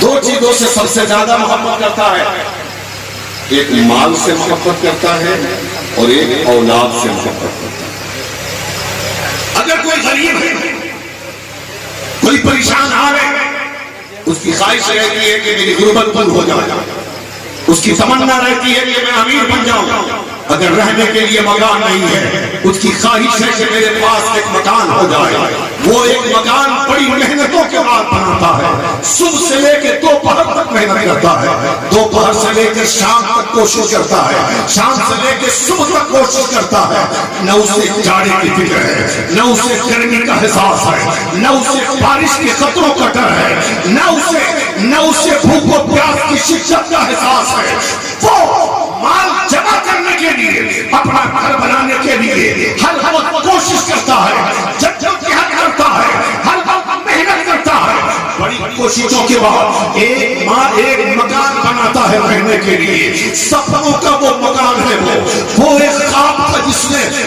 دو چیزوں سے سب سے زیادہ محبت کرتا ہے، ایک مال سے محبت کرتا ہے اور ایک اولاد سے محبت کرتا ہے۔ اگر کوئی غریب ہے، کوئی پریشان حال ہے، اس کی خواہش رہتی ہے کہ میری غربت دور ہو جائے، اس کی تمنا رہتی ہے کہ میں امیر بن جاؤں۔ اگر رہنے کے لیے مکان نہیں ہے، اس کی خواہش ہے کہ میرے پاس ایک مکان ہو جائے۔ وہ ایک مکان بڑی محنتوں کے بعد بناتا ہے، صبح سے لے کے دوپہر تک محنت کرتا ہے، دوپہر سے لے کے شام تک کوشش کرتا ہے، شام سے لے کے صبح تک کوشش کرتا ہے۔ نہ اسے جاڑے کی فکر ہے، نہ اسے گرمی کا احساس ہے، نہ اسے بارش کے خطروں کا ڈر ہے، نہ اسے بھوک و پیاس کی شدت کا احساس ہے۔ وہ مال جمع کرنے کے لیے، اپنا گھر بنانے کے لیے ہر وقت کوشش کرتا ہے، جدوجہد کرتا ہے، ہر وقت محنت کرتا ہے۔ بڑی کوششوں کے بعد ایک مکان بناتا ہے رہنے کے لیے۔ سپنوں کا وہ مکان ہے، وہ ایک خواب تھا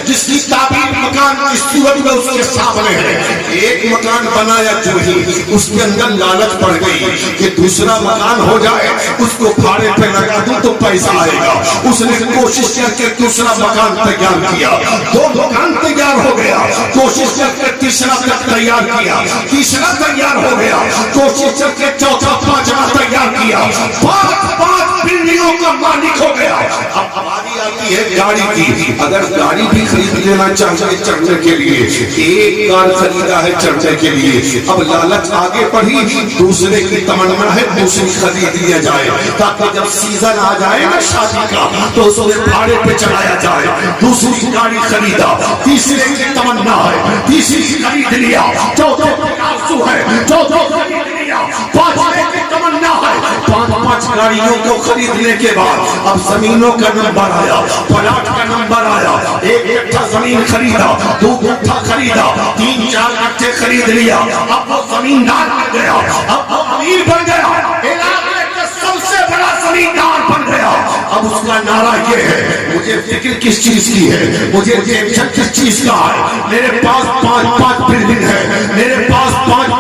جس کی تعبیر مکان کی صورت میں اس کے سامنے ہے۔ ایک مکان بنایا جو ہی اس کے اندر لالچ پڑ گئی کہ دوسرا مکان ہو جائے، اس کو بھاڑے پہ لگا دوں تو پیسہ آئے گا۔ اس نے کوشش کر کے دوسرا مکان تیار کیا، دو مکان تیار ہو گیا، کوشش کر کے تیسرا تیار کیا، تیسرا تیار ہو گیا، کوشش کر کے چوتھا پانچواں تیار کیا، پانچ بلڈنگوں کا مالک ہو گیا۔ اب باری آتی ہے گاڑی کی۔ اگر گاڑی بھی خرید لینا چاہتے چڑھنے کے لیے، ایک کار خریدا ہے چڑھنے کے لیے، اب لالچ آگے بڑھی، دوسرے کی تمنا ہے دوسری خرید لیا جائے تاکہ جب سیزن آ جائے نا شادی کا تو اس نے بھاڑے پہ چلایا جائے۔ دوسری گاڑی خریدا، تیسرے کی تمنا ہے تیسری خرید لیا، چوتھے کی آرزو ہے چوتھے خرید لیا، پانچویں کی تمنا ہے۔ پانچ گاڑیوں کو خریدنے کے بعد اب زمینوں کا نمبر آیا، پلاٹ کا نمبر آیا۔ ایک کٹھا زمین خریدا، دو کٹھا خریدا، تین چار کٹھے خرید لیا۔ اب وہ زمیندار بن گیا، اب وہ امیر بن گیا، علاقے کا سب سے بڑا زمیندار بن گیا۔ اب اس کا نعرہ یہ ہے، مجھے فکر کس چیز کی ہے، مجھے ٹینشن کس چیز کا ہے؟ میرے پاس پانچ بلڈنگ ہے، میرے پاس پانچ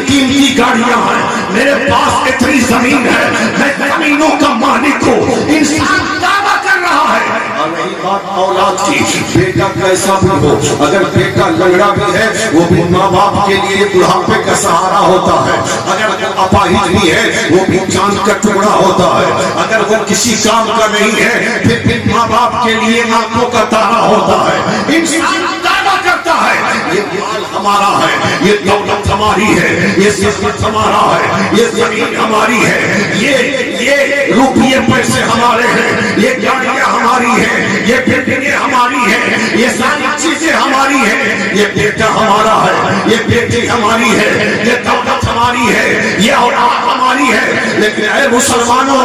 قیمتی گاڑیاں ہیں، میرے پاس اتنی زمین ہے، میں زمینوں کا مالک ہوں۔ انسان دعویٰ کر رہا ہے۔ اور رہی بات اولاد کی، بیٹا کیسا بھی ہو، اگر بیٹا لنگڑا بھی ہے وہ بھی ماں باپ کے لیے بڑھاپے کا سہارا ہوتا ہے، اگر اپاہج بھی ہے وہ بھی چاند کا ٹکڑا ہوتا ہے، اگر وہ کسی کام کا نہیں ہے پھر ماں باپ کے لیے آنکھوں کا تارا ہوتا ہے۔ انسان دعویٰ کرتا ہے یہ مال ہمارا ہے، یہ دولت ہماری ہے، یہ صحت ہمارا ہے، یہ زمین ہماری ہے، یہ روپیے پیسے ہمارے ہیں، یہ گاڑیاں ہماری ہیں، یہ بلڈنگیں ہماری ہیں، یہ ساری چیزیں ہماری ہیں، یہ بیٹا ہمارا ہے، یہ بیٹی ہماری ہے، یہ دولت ہماری ہے، یہ اولاد ہماری ہے۔ لیکن اے مسلمانوں،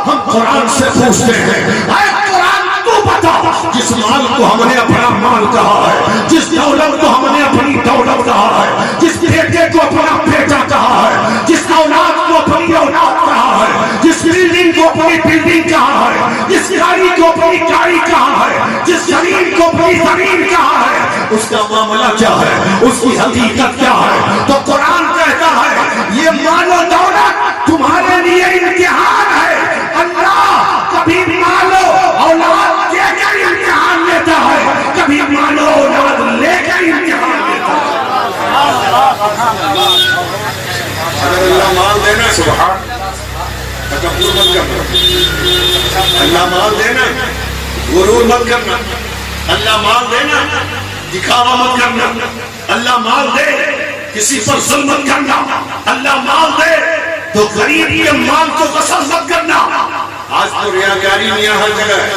ہم قرآن سے پوچھتے ہیں، اے قرآن تو بتا، جس مال کو ہم نے اپنا مال کہا ہے، جس دولت کو ہم نے اپنی دولت کہا ہے، جس بیٹے کو اپنا بیٹا کہا ہے، جس اولاد کو اپنی اولاد کہا ہے، جس بلڈنگ کو اپنی بلڈنگ کہا ہے، جس گاڑی کو اپنی گاڑی کہا ہے، جس زمین کو اپنی زمین کہا ہے، اس کا معاملہ کیا ہے، اس کی حقیقت کیا ہے؟ تو قرآن کہتا ہے یہ مال و دولت تمہارے لیے امتحان ہے۔ اللہ کبھی مال و اولاد دے کر امتحان لیتا ہے، کبھی مال و اولاد لے کر امتحان لیتا ہے۔ اگر اللہ مال دینا سبحان تکبر مت کرنا، اللہ مال دینا غرور مت کرنا، اللہ مال دینا دکھاوا مت کرنا، اللہ مال دے کسی پر ظلم مت کرنا، اللہ مال دے تو غریب کے مال کو غصب مت کرنا۔ آج تو ریاکاری میاں ہر جگہ ہے،